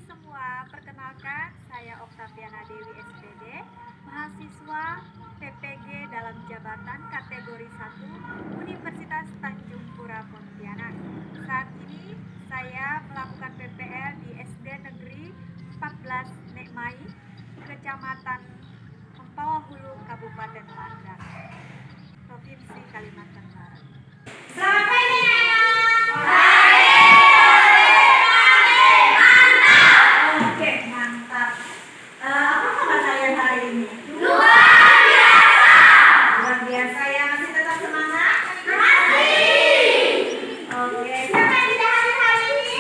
semua, perkenalkan saya Oktaviana Dewi SPD, mahasiswa PPG dalam jabatan kategori 1 Universitas Tanjung Pura Pontianak. Saat ini saya melakukan PPL di SD Negeri 14 Nekmai, Kecamatan Mempawahulu, Kabupaten Landak, Provinsi Kalimantan Barat. Selamat pagi anak. Oke, mantap. Apa kabar kalian hari ini? Luar biasa ya. Masih tetap semangat? Masih. Oke. Siapa yang tidak hadir hari ini?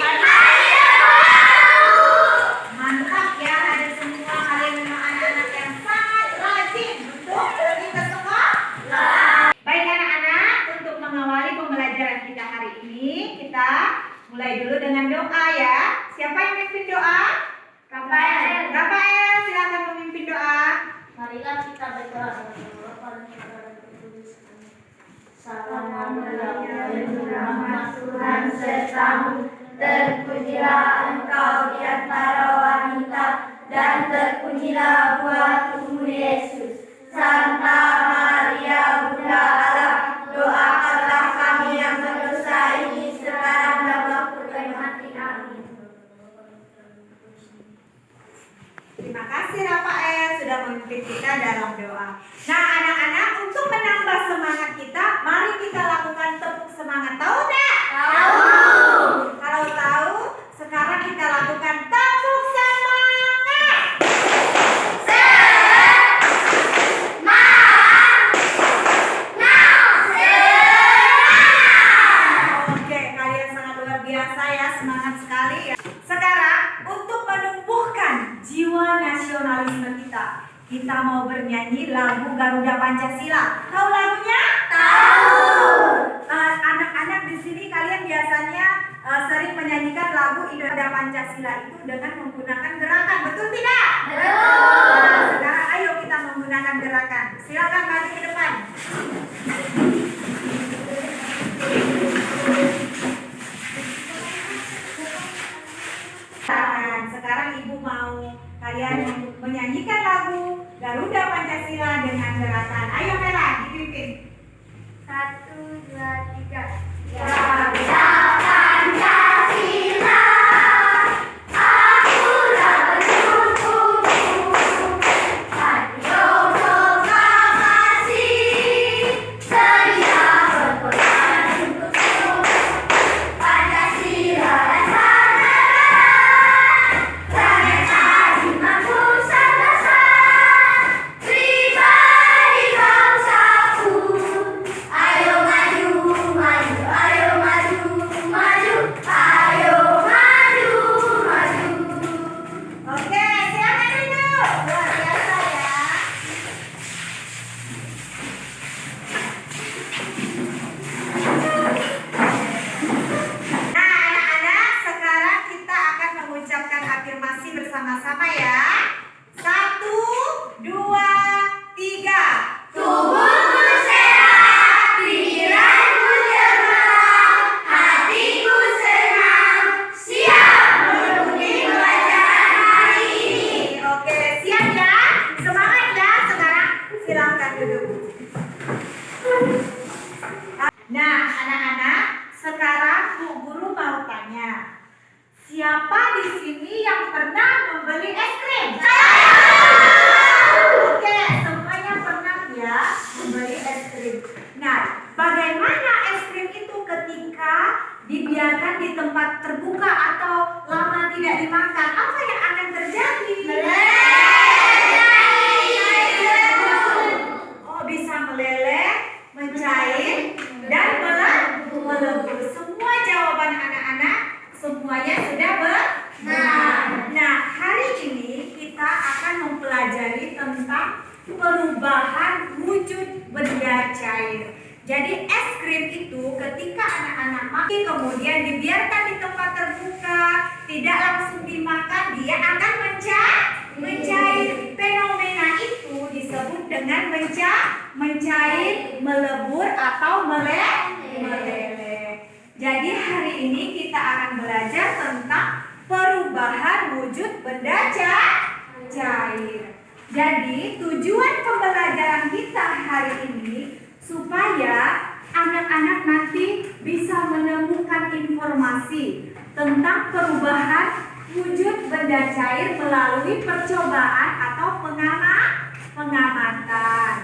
Mantap ya. Ada semua kalian memang anak-anak yang sangat rajin untuk pergi ke sekolah. Baik anak-anak, untuk mengawali pembelajaran kita hari ini, kita mulai dulu dengan doa ya. Siapa yang memimpin doa? Rafael, silakan memimpin doa. Marilah kita berdoa. Rahmat Tuhan sertamu, terpujilah engkau di antara wanita, dan terpujilah buah tubuh Yesus. Santa Maria Bunda Allah, doakanlah kami yang berdosa ini sekarang dan waktu kami mati. Amin. Terima kasih Rafael sudah memimpin kita dalam doa. Nah anak-anak, untuk menambah semangat kita, mari kita lakukan tepuk semangat. Tahu tak? Tahu. Kalau tahu, sekarang kita lakukan tepuk semangat. Oke, kalian sangat luar biasa ya, semangat sekali ya. Sekarang untuk menumbuhkan jiwa nasionalisme kita mau bernyanyi lagu Garuda Pancasila. Tahu lagunya? Tahu. Anak-anak di sini kalian biasanya sering menyanyikan lagu Garuda Pancasila itu dengan menggunakan gerakan, betul tidak? Betul. Nah, sekarang ayo kita menggunakan gerakan. Silakan maju ke depan. Sekarang ibu mau kalian menyanyikan lagu Garuda Pancasila dengan gerakan. Ayo Mela, dipimpin. 1, 2, 3. Garuda Pancasila, akulah bersyukur, hati proklamasi, sedia berkorban untukku, Pancasila dan iman Nusantara, pribadi bangsaku, ayo maju, maju, ayo maju, maju, ayo maju, maju. Oke, silakan duduk. Luar biasa ya. Nah, anak-anak, sekarang kita akan mengucapkan afirmasi bersama-sama ya. 1, 2, 3. Tubuhku sehat, pikiranku cerah, hatiku senang, siap mengikuti pelajaran hari ini. Oke, siap ya? Semangat ya. Sekarang silakan duduk. Nah, anak-anak, sekarang Bu Guru mau tanya. Siapa di sini yang pernah membeli es krim? Oke, semuanya pernah ya membeli es krim. Nah, bagaimana es krim itu ketika dibiarkan di tempat terbuka atau lama tidak dimakan? Apa yang akan terjadi? Oh, bisa meleleh, mencair, dan melebur. Semua jawaban anak-anak semuanya sudah benar. Nah, hari ini kita akan mempelajari tentang perubahan wujud benda cair. Jadi es krim itu ketika anak-anak makan kemudian dibiarkan di tempat terbuka, tidak langsung dimakan, dia akan mencair. Fenomena itu disebut dengan mencair, melebur atau meleleh. Jadi hari ini kita akan belajar tentang perubahan wujud benda cair. Jadi tujuan pembelajaran kita hari ini supaya anak-anak nanti bisa menemukan informasi tentang perubahan wujud benda cair melalui percobaan atau pengamatan.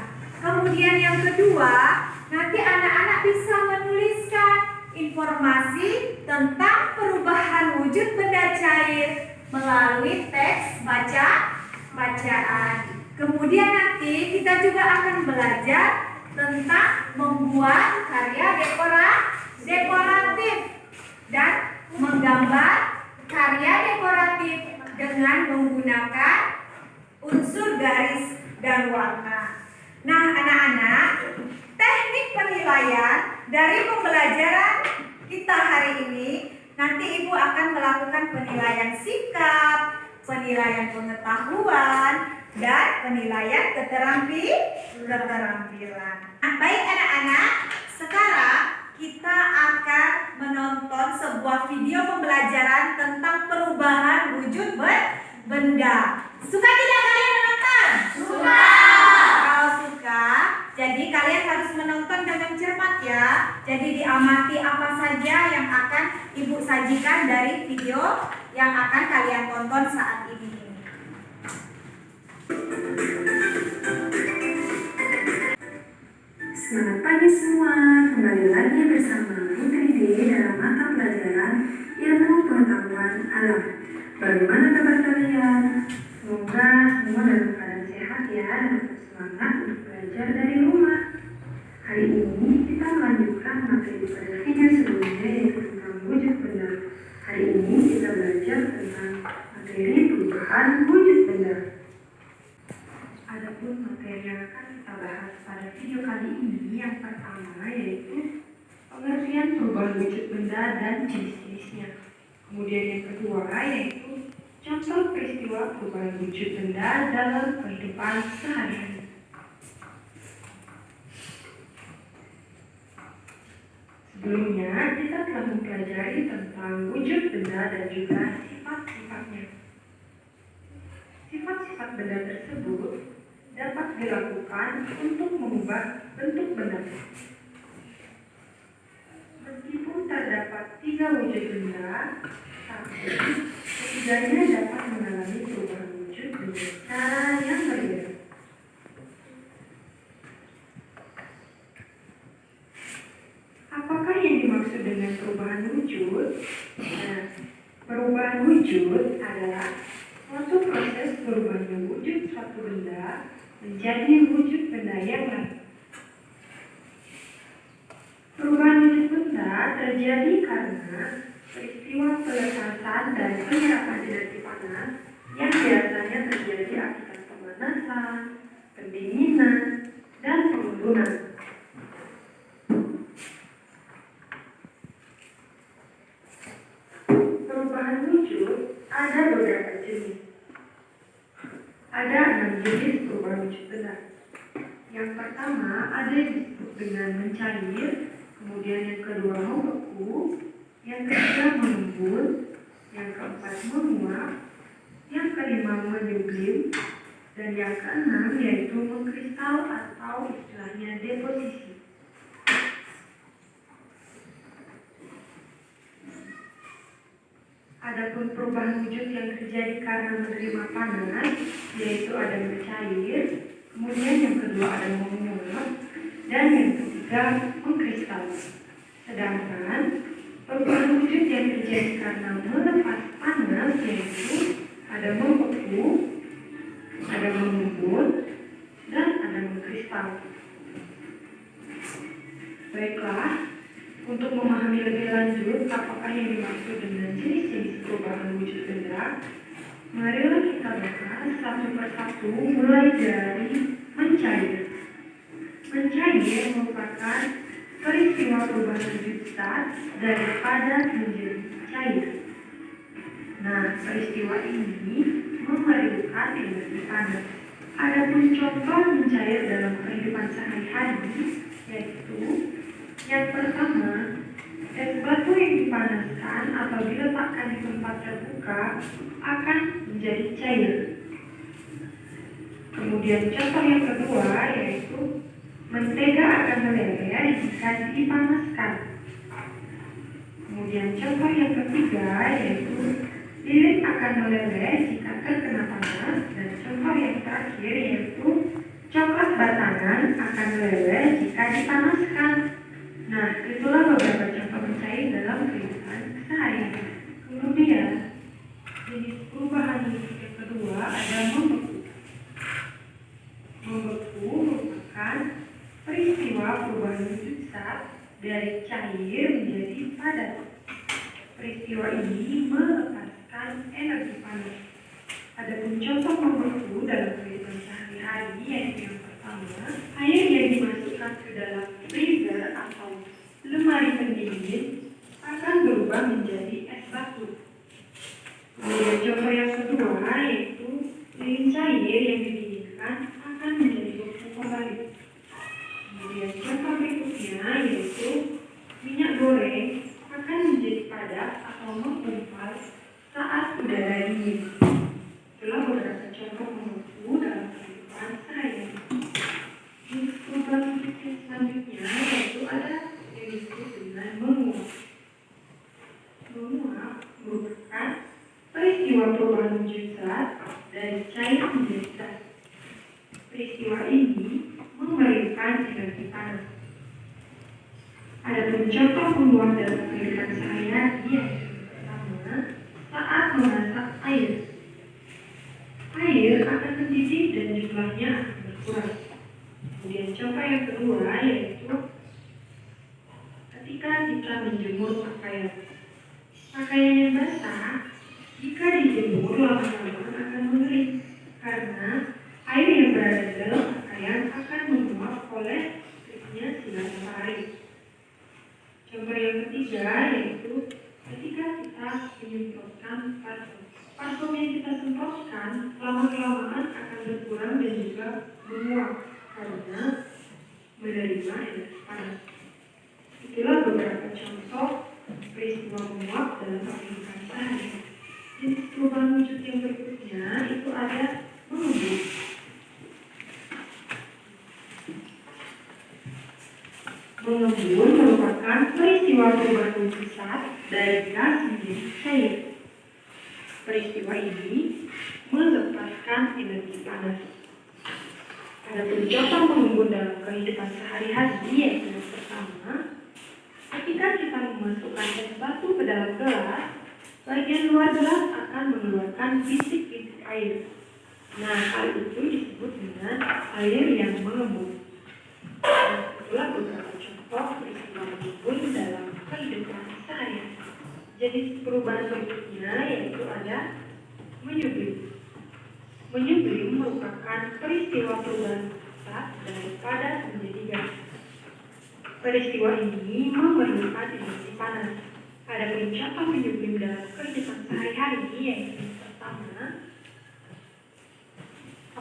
Kemudian yang kedua, nanti anak-anak bisa menuliskan informasi tentang perubahan wujud benda cair melalui teks bacaan. Kemudian nanti kita juga akan belajar tentang membuat karya dekoratif dan menggambar karya dekoratif dengan menggunakan unsur garis dan warna. Nah, anak-anak, teknik penilaian dari pembelajaran kita hari ini, nanti Ibu akan melakukan penilaian sikap, penilaian pengetahuan, dan penilaian keterampilan. Baik anak-anak, sekarang kita akan menonton sebuah video pembelajaran tentang perubahan wujud benda. Suka tidak kalian menonton? Suka. Kalau suka, jadi kalian harus menonton dengan cermat ya. Jadi diamati apa saja yang akan Ibu sajikan dari video yang akan kalian tonton saat ini. Selamat pagi semua, kembali lagi bersama Putri D dalam mata pelajaran Ilmu Pengetahuan Alam. Bagaimana kabar kalian? Semoga semua dalam keadaan sehat ya dan tetap semangat untuk belajar dari rumah. Hari ini kita melanjutkan materi pada video sebelumnya yaitu tentang wujud benda. Hari ini kita belajar tentang materi perubahan wujud benda. Adapun materi yang akan kita bahas pada video kali ini yang pertama yaitu pengertian perubahan wujud benda dan jenis-jenisnya. Kemudian yang kedua yaitu contoh peristiwa perubahan wujud benda dalam kehidupan sehari-hari. Sebelumnya kita telah mempelajari tentang wujud benda dan juga sifat-sifatnya. Sifat-sifat benda tersebut dapat dilakukan untuk mengubah bentuk benda. Meskipun terdapat 3 wujud benda, tapi ketiganya dapat mengalami perubahan wujud dengan cara yang berbeda. Apakah yang dimaksud dengan perubahan wujud? Nah, perubahan wujud adalah suatu proses berubahnya wujud suatu benda menjadi wujud benda yang lain. Perubahan wujud benda terjadi karena peristiwa peletasan dan penyerapan energi panas yang biasanya terjadi akibat pemanasan, pendinginan, dan pengembunan. Perubahan wujud ada beberapa jenis. Ada 6 jenis perubahan wujud benda. Yang pertama ada yang disebut dengan mencair, kemudian yang kedua membeku, yang ketiga mengembun, yang keempat menguap, yang kelima menyublim, dan yang keenam yaitu mengkristal atau istilahnya deposisi. Adapun perubahan wujud yang terjadi karena menerima panas, yaitu ada mencair, kemudian yang kedua ada menguap, dan yang ketiga mengkristal. Sedangkan perubahan wujud yang terjadi karena melepas panas, yaitu ada membeku, ada mengembun, dan ada mengkristal. Baiklah. Untuk memahami lebih lanjut apakah yang dimaksud dengan jenis-jenis perubahan wujud benda, marilah kita bahas satu persatu mulai dari mencair. Mencair merupakan peristiwa perubahan wujud zat dari padat menjadi cair. Nah, peristiwa ini memerlukan energi panas. Adapun contoh mencair dalam kehidupan sehari-hari yaitu yang pertama, Es batu yang dipanaskan atau diletakkan di tempat terbuka akan menjadi cair. Kemudian contoh yang kedua yaitu mentega akan meleleh jika dipanaskan. Kemudian contoh yang ketiga yaitu lilin akan meleleh jika terkena panas. Dan contoh yang terakhir yaitu coklat batangan akan meleleh jika dipanaskan. Nah, itulah beberapa contoh mencair dalam kehidupan sehari-hari. Kemudian jenis perubahan bentuk yang kedua ada membeku. Membeku merupakan peristiwa perubahan bentuk zat dari cair menjadi padat. Peristiwa ini melepaskan energi panas. Adapun contoh membeku dalam kehidupan sehari-hari yaitu yang pertama, air yang dimasukkan ke dalam freezer atau lemari pendingin akan berubah menjadi es batu. Kemudian contoh yang kedua yaitu lilin cair yang didinginkan akan menjadi beku kembali. Kemudian contoh berikutnya yaitu minyak goreng akan menjadi padat atau menggumpal saat udara dingin. Itulah beberapa contoh membeku dalam kehidupan sehari-hari. Jenis perubahan bentuk selanjutnya yaitu ada yang disebut dengan menguap. Menguap merupakan peristiwa perubahan wujud zat dari cair menjadi gas. Peristiwa ini memberikan energi panas. Adapun contoh menguap dalam kehidupan sehari-hari yaitu pertama, saat memasak air. Air akan mendidih dan jumlahnya akan berkurang. Kemudian contoh yang kedua yaitu ketika kita menjemur pakaian. Pakaian yang basah jika dijemur lama-lama akan mengering karena air yang berada di dalam pakaian akan menguap oleh terbitnya sinar matahari. Contoh yang ketiga yaitu ketika kita menyemprotkan parfum. Parfum yang kita semprotkan lama-kelamaan akan berkurang dan juga menguap karena menerima energi panas. Itulah beberapa contoh peristiwa menguap dalam kehidupan sehari-hari. Jenis perubahan wujud yang berikutnya itu ada mengembun. Mengembun merupakan peristiwa perubahan wujud zat dari gas menjadi cair. Peristiwa ini melepaskan energi panas. Adapun contoh mengembun dalam kehidupan sehari-hari yaitu yang pertama, ketika kita memasukkan es batu ke dalam gelas, bagian luar gelas akan mengeluarkan bintik-bintik air. Nah, hal itu disebut dengan air yang mengembun. Itulah beberapa contoh peristiwa mengembun dalam kehidupan sehari-hari. Jenis perubahan berikutnya yaitu ada menyublim. Menyublim merupakan peristiwa perubahan zat dari padat menjadi gas. Peristiwa ini memerlukan energi panas. Adapun contoh menyublim dalam kehidupan sehari-hari yaitu yang pertama,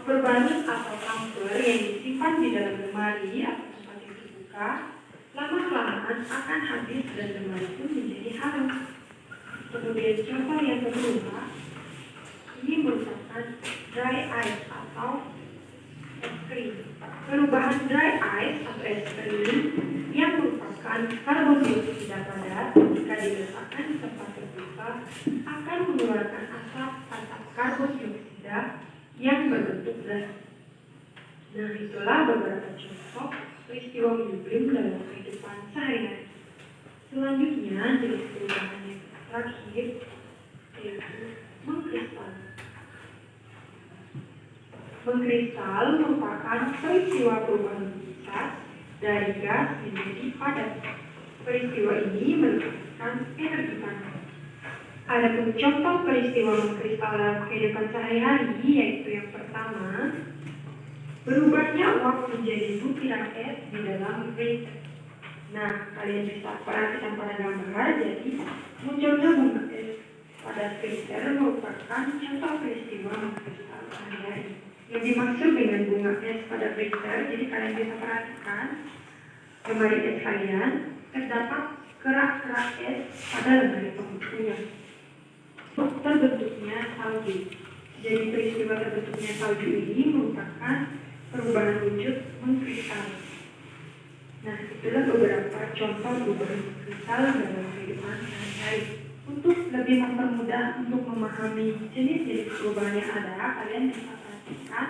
perbalut atau kamfer yang disimpan di dalam lemari atau tempat yang terbuka lama-kelamaan akan habis dan lemari pun menjadi halus. Kemudian contoh yang kedua, ini merupakan dry ice atau es krim. Perubahan dry ice atau es krim yang merupakan karbon dioksida padat jika diletakkan di tempat terbuka akan mengeluarkan asap karbon dioksida yang berbentuk gas. Nah, itulah beberapa contoh peristiwa menyublim dalam kehidupan sehari-hari. Selanjutnya, jenis perubahan yang terakhir yaitu mengkristal. Mengkristal merupakan peristiwa perubahan gas dari gas menjadi padat. Peristiwa ini melepaskan energi panas. Adapun contoh peristiwa mengkristal dalam kehidupan sehari-hari yaitu yang pertama, berubahnya uap menjadi butiran es di dalam freezer. Nah, kalian bisa perhatikan pada gambar, jadi munculnya bunga es pada freezer merupakan contoh peristiwa mengkristal sehari-hari. Yang dimaksud dengan bunga es pada freezer, jadi kalian bisa perhatikan lemari es kalian terdapat kerak-kerak es pada lemari pembukunya. Terbentuknya salju. Jadi peristiwa terbentuknya salju ini merupakan perubahan wujud mengkristal. Nah, itulah beberapa contoh perubahan mengkristal dalam kehidupan sehari-hari. Untuk lebih mempermudah untuk memahami jenis-jenis perubahan yang ada, kalian bisa perhatikan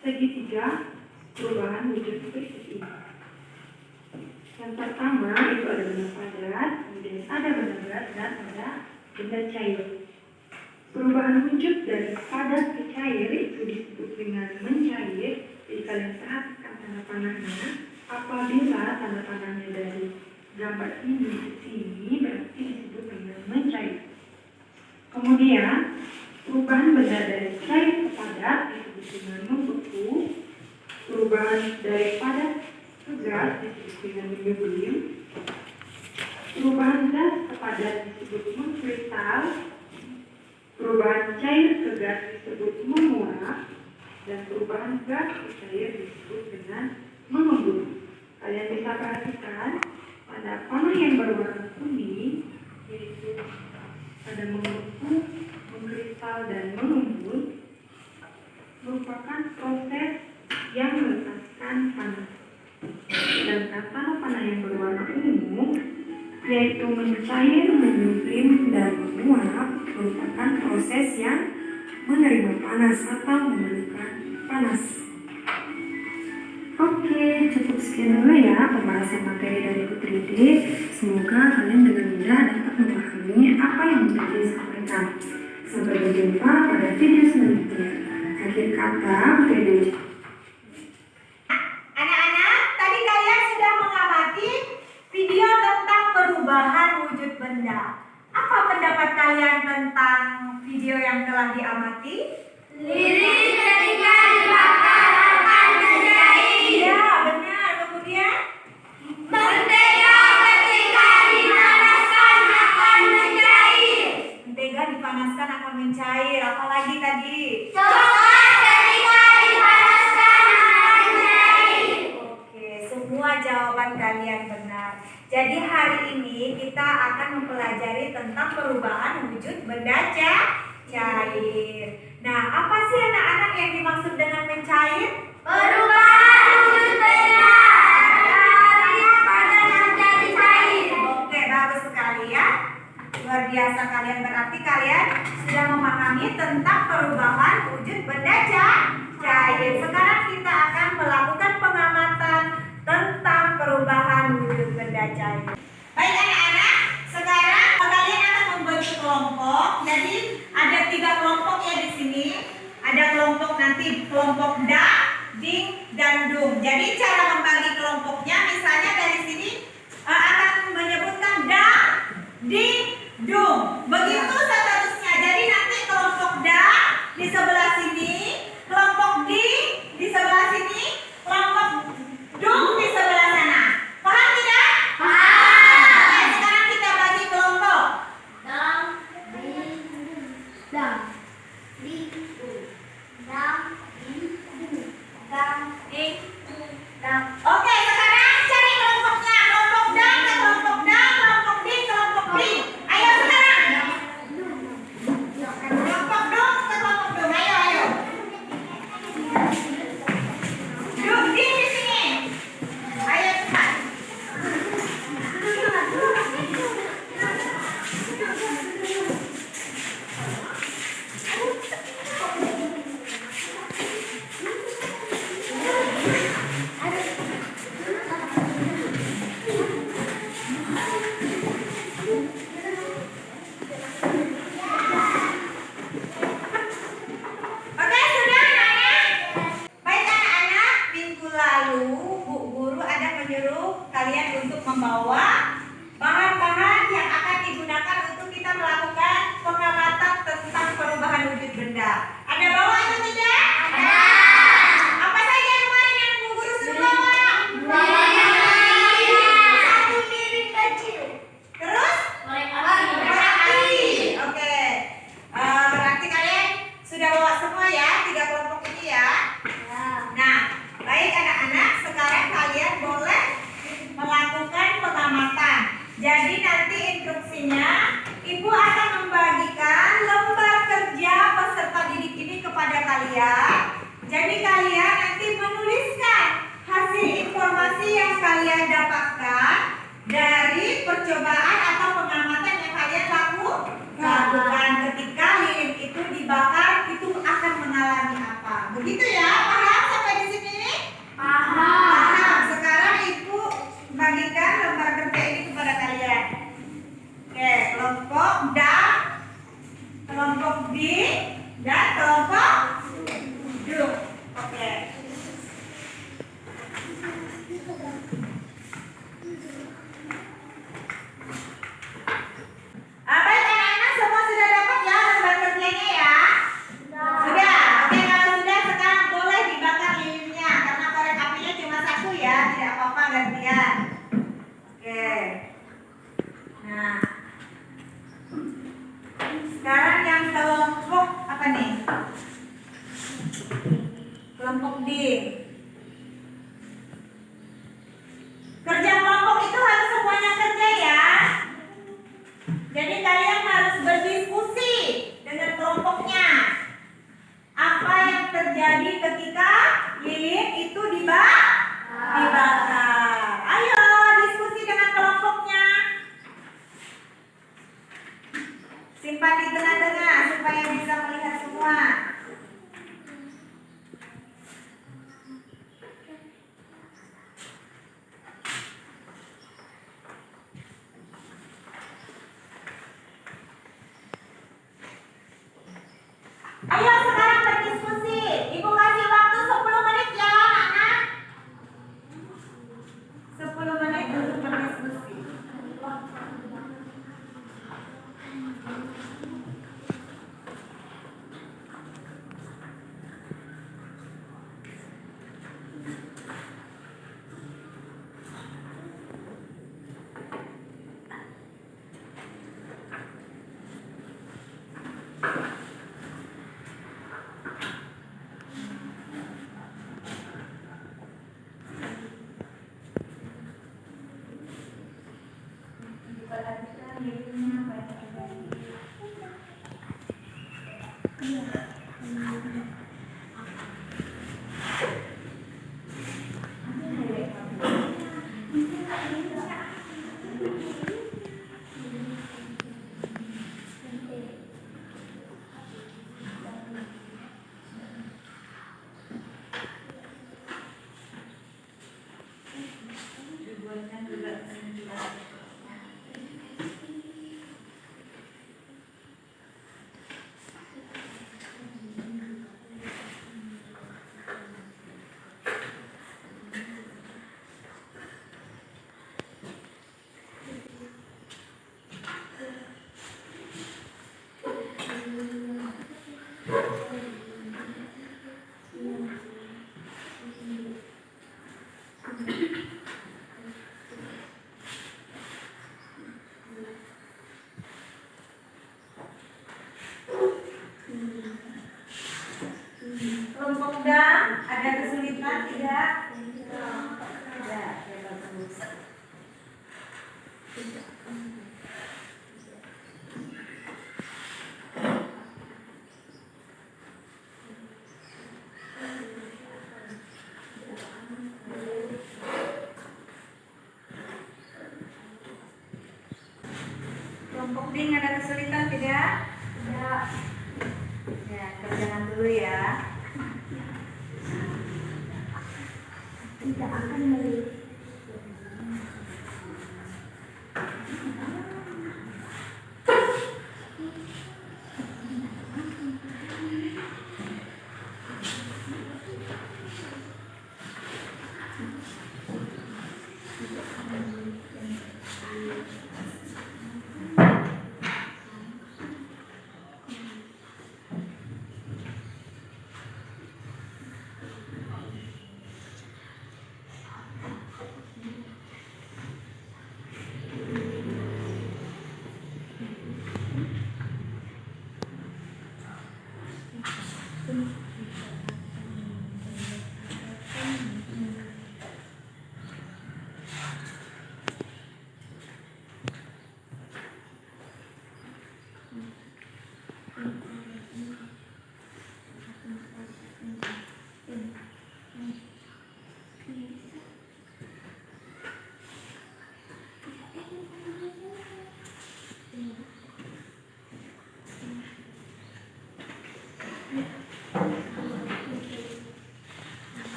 segitiga perubahan wujud kristal ini. Yang pertama itu ada benda padat, kemudian ada benda berat, dan ada benda cair. Perubahan wujud dari padat ke cair itu disebut dengan mencair. Jadi kalian perhatikan tanda panahnya. Apabila tanda panahnya dari gambar ini ke sini berarti disebut dengan mencair. Kemudian perubahan benda dari cair ke padat disebut dengan membeku. Perubahan dari padat ke gas disebut dengan menyublim. Perubahan gas ke padat disebut mengkristal. Perubahan cair ke gas disebut menguap. Dan perubahan gas ke cair disebut dengan mengembun. Kalian bisa perhatikan pada panah yang berwarna kuning yaitu ada membeku, mengkristal, dan mengembun merupakan proses yang melepaskan panas. Sedangkan panah yang berwarna ungu yaitu mencair, menyublim, dan menguap merupakan proses yang menerima panas atau membutuhkan panas. Oke, cukup sekian dulu ya pembahasan materi dari Putri D. Semoga kalian dengan mudah dapat memahami apa yang Putri D sampaikan. Sampai berjumpa pada video selanjutnya. Akhir kata, Putri D. Anak-anak, tadi kalian sudah mengamati video tentang perubahan wujud benda. Apa pendapat kalian tentang video yang telah diamati? Lilin ketika dibakar akan menjadi. Iya, benar. Kemudian? Mentega ketika dipanaskan akan mencair. Mentega dipanaskan akan mencair. Apalagi tadi? Coklat ketika dipanaskan akan mencair. Oke, semua jawaban kalian benar. Jadi hari ini kita akan mempelajari tentang perubahan wujud benda cair. Nah, apa sih anak-anak yang dimaksud dengan mencair? Perubahan wujud benda dari padat menjadi cair. Oke, bagus sekali ya. Luar biasa kalian, berarti kalian sudah memahami tentang perubahan wujud benda cair. Sekarang kita akan melakukan pengamatan tentang perubahan wujud benda cair. Baik anak-anak, sekarang kalian akan membentuk kelompok. Jadi ada 3 kelompok ya di sini. Ada kelompok nanti kelompok da, ding, dan dung. Jadi cara membagi kelompoknya misalnya dari sini akan menyebutkan da, ding, dung. Begitu seterusnya. Jadi nanti kelompok da di sebelah sini, kelompok ding di sebelah sini, kelompok dung di sebelah sana. Paham tidak? Paham. Oke, sekarang kita bagi kelompok. Dam, di, dam, di, dam, di, dam, di, dam. Oke, sekarang cari kelompoknya. Kelompok da ke kelompok da, kelompok ding, kelompok ding. Ayo sekarang. Kelompok dung ke kelompok dung. Ayo. Dung ding di sini. Ayo cepat. diskusinya. Ibu akan membagikan lembar kerja peserta didik ini kepada kalian. Jadi kalian nanti menuliskan hasil informasi yang kalian dapatkan dari percobaan atau pengamatan yang kalian lakukan. Ketika lilin itu dibakar, itu akan mengalami apa? Begitu ya, paham sampai di sini? Paham. Sekarang ibu bagikan lembar kerja ini kepada kalian. Oke, kelompok dan kelompok B dan kelompok D. Oke. Baik anak-anak, semua sudah dapat ya lembar kerjanya ya? Sudah. Oke, kalau sudah sekarang boleh dibakar lilinnya karena korek apinya cuma satu ya, tidak apa-apa gantian. Oke. Nah, sekarang yang kelompok apa nih? Kelompok D. Kerja kelompok itu harus semuanya kerja ya. Jadi kalian harus berdiskusi dengan kelompoknya. Apa yang terjadi ketika lilin itu dibakar? Ayo diskusi dengan kelompoknya. Simpan di tengah-tengah supaya bisa melihat semua. Ayo sekarang berdiskusi. Ibu kasih waktu 10 menit ya anak-anak. 10 menit untuk berdiskusi. Kelompok dam ada kesulitan tidak? Tidak. Ya, bagus. Kelompok ding ada kesulitan tidak? Tidak. Ya, kerjakan dulu ya. Tidak akan melihat.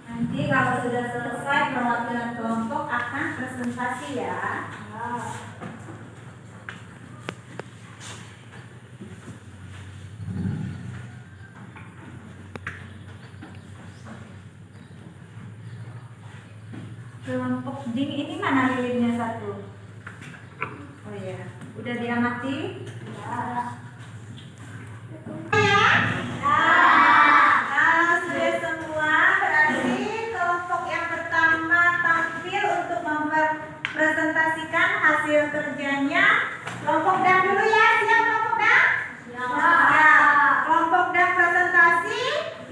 Nanti kalau sudah selesai perwakilan kelompok akan presentasi ya. Kelompok ding ini mana lilinnya satu? Oh iya, udah diamati? Kalau sudah semua, berarti kelompok yang pertama tampil untuk mempresentasikan hasil kerjanya. Kelompok dan dulu ya, siap kelompok dan? Ya. Kelompok dan presentasi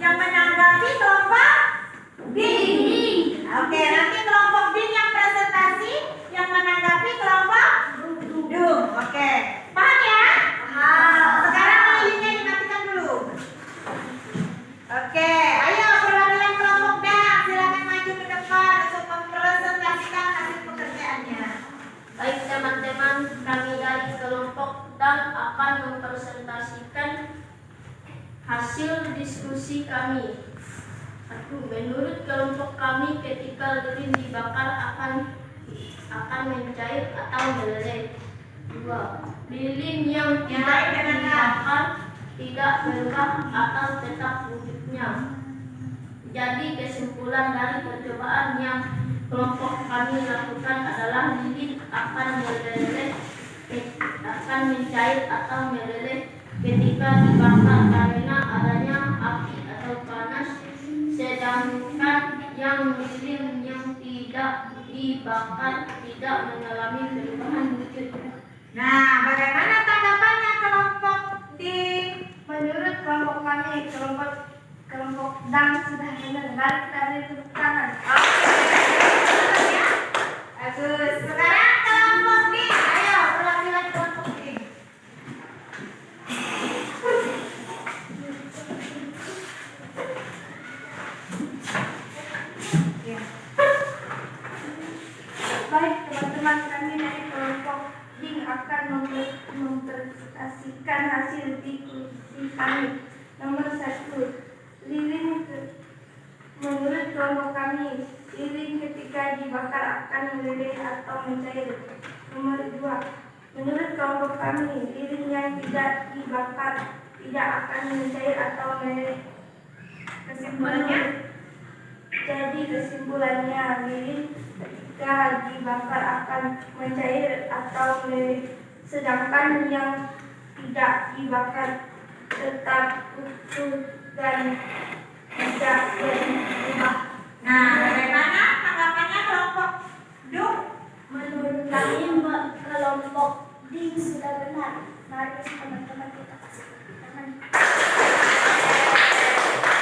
yang menanggapi kelompok ding. Oke, nanti kelompok ding yang presentasi yang menanggapi kelompok dung. Oke, paham ya? Sekarang lilinnya dimatikan dulu. Oke, ayo perwakilan kelompok dang, silakan maju ke depan untuk mempresentasikan hasil pekerjaannya. Baik teman-teman, kami dari kelompok dan akan mempresentasikan hasil diskusi kami. 1. Menurut kelompok kami, ketika lilin dibakar akan mencair atau meleleh. 2. Lilin yang tidak dibakar tidak berubah atau tetap wujudnya. Jadi kesimpulan dari percobaan yang kelompok kami lakukan adalah lilin akan mencair atau meleleh ketika dibakar karena adanya api atau panas, sedangkan yang lilin yang tidak dibakar tidak mengalami perubahan wujud. Nah, bagaimana tanggapannya kelompok ding? Menurut kelompok kami, kelompok dang sudah mendengar dari tepuk tangan. Ya. Bagus. Sekarang kelompok ding, ayo perwakilan kelompok ding. Ya. Baik teman-teman, kami dari kelompok ding akan mempresentasikan hasil diskusi kami. Nomor 1, lilin menurut kelompok kami, lilin ketika dibakar akan meleleh atau mencair. Nomor 2, menurut kelompok kami, lilin yang tidak dibakar tidak akan mencair atau meleleh. Kesimpulannya? Jadi kesimpulannya, lilin ketika dibakar akan mencair atau meleleh, sedangkan yang tidak dibakar tetap utuh dan tidak berubah. Nah, bagaimana tanggapannya kelompok dung? Menurut kami, kelompok ding sudah benar. Mari teman-teman kita kasih tepuk tangan.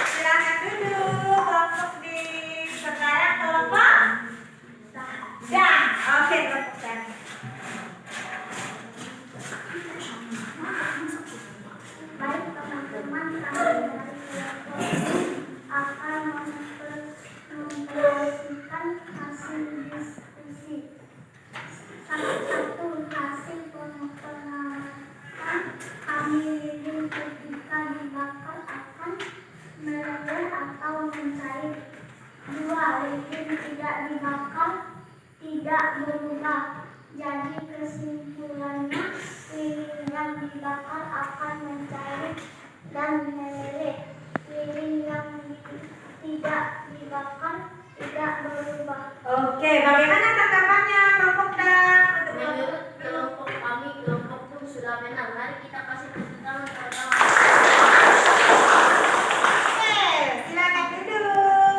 Silakan duduk kelompok ding. Sekarang kelompok dang. Oke, kelompok dang. Baik teman-teman, kami dari kelompok ding akan mempresentasikan hasil diskusi. 1. Hasil pengamatan kami lilin tidak dibakar, tidak berubah. Jadi kesimpulannya, lilin yang dibakar akan mencair dan meleleh. Lilin yang tidak dibakar tidak berubah. Oke, bagaimana tanggapannya kelompok Dan? Menurut kelompok kami, kelompok DUM sudah benar. Mari kita kasih tepuk tangan pertama. Oke, silakan duduk.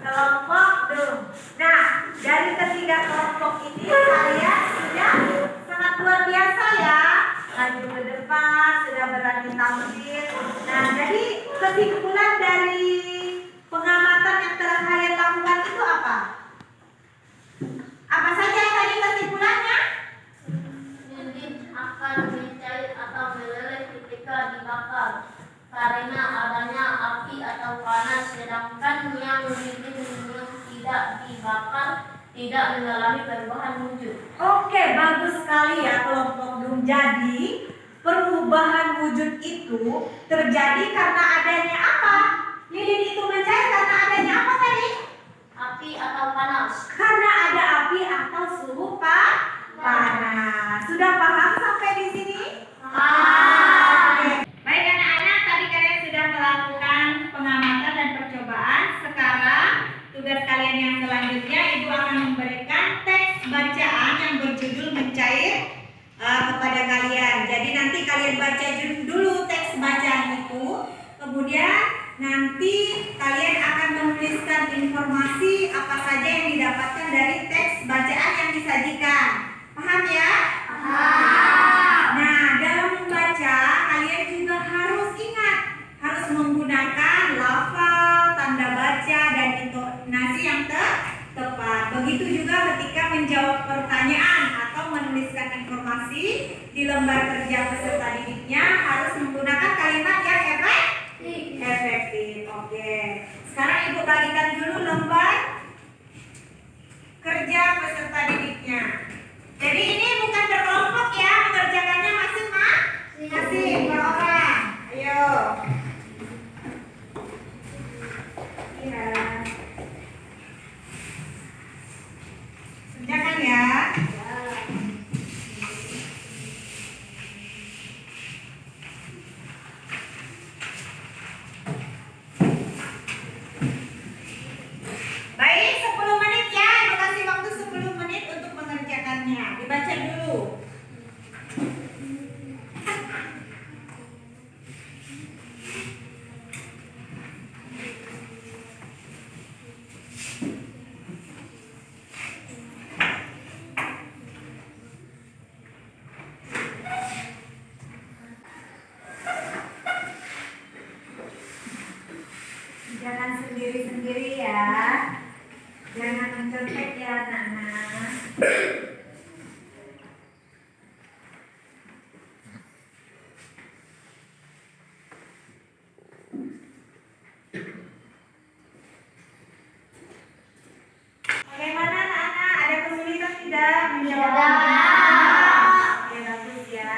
Kelompok DUM. Nah, dari ketiga kelompok ini kalian sudah sangat luar biasa ya. Maju ke depan, sudah berani tampil. Nah, jadi kesimpulan dari pengamatan yang telah kalian lakukan itu apa? Apa saja tadi kesimpulannya? Lilin akan mencair atau meleleh ketika dibakar karena adanya api atau panas, sedangkan yang lilin yang tidak dibakar tidak mengalami perubahan wujud. Oke, bagus sekali ya kelompok DUM. Jadi, perubahan wujud itu terjadi karena adanya apa? Lilin itu mencair karena adanya apa tadi? Api atau panas. Karena ada api atau suhu panas. Sudah paham sampai di sini? Oke. Baik anak-anak, tadi kalian sudah melakukan pengamatan dan percobaan. Sekarang tugas kalian yang selanjutnya, Ibu akan memberikan teks bacaan yang berjudul mencair kepada kalian. Jadi nanti kalian baca dulu teks bacaan itu, kemudian nanti kalian akan menuliskan informasi apa saja yang didapatkan dari teks bacaan yang disajikan. Paham ya? Paham. Nah, dalam membaca kalian juga harus ingat, harus menggunakan lafal, tanda baca, dan intonasi yang tepat. Begitu juga ketika menjawab pertanyaan atau menuliskan informasi di lembar kerja peserta didiknya harus menggunakan kalimat yang efektif. Oke. Sekarang Ibu bagikan dulu lembar kerja peserta didiknya. Jadi ini bukan berkelompok ya, mengerjakannya masing-masing per orang. Ayo. Iya. Kerjakan ya. Baik, 10 menit ya. Ibu kasih waktu 10 menit untuk mengerjakannya. Dibaca dulu. Jangan sendiri-sendiri ya. Jangan mencontek ya anak-anak. Bagaimana anak-anak? Ada kesulitan tidak menjawabnya? Oke, bagus ya.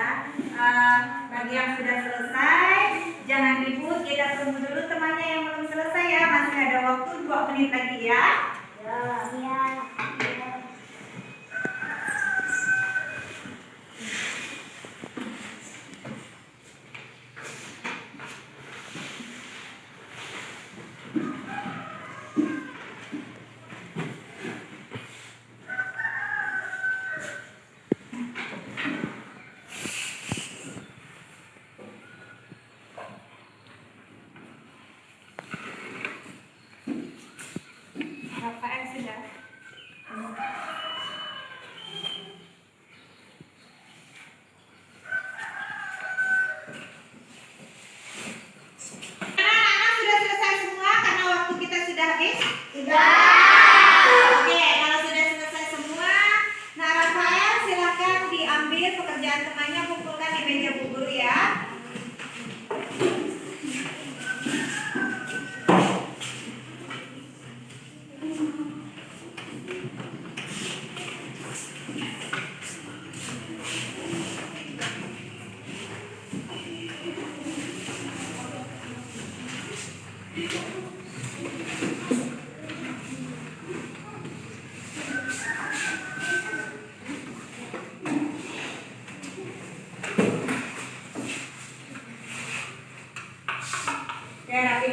Bagi yang sudah selesai, jangan ribut. Kita tunggu dulu temannya yang belum selesai ya. Masih ada waktu 2 menit lagi ya. Rafael sudah.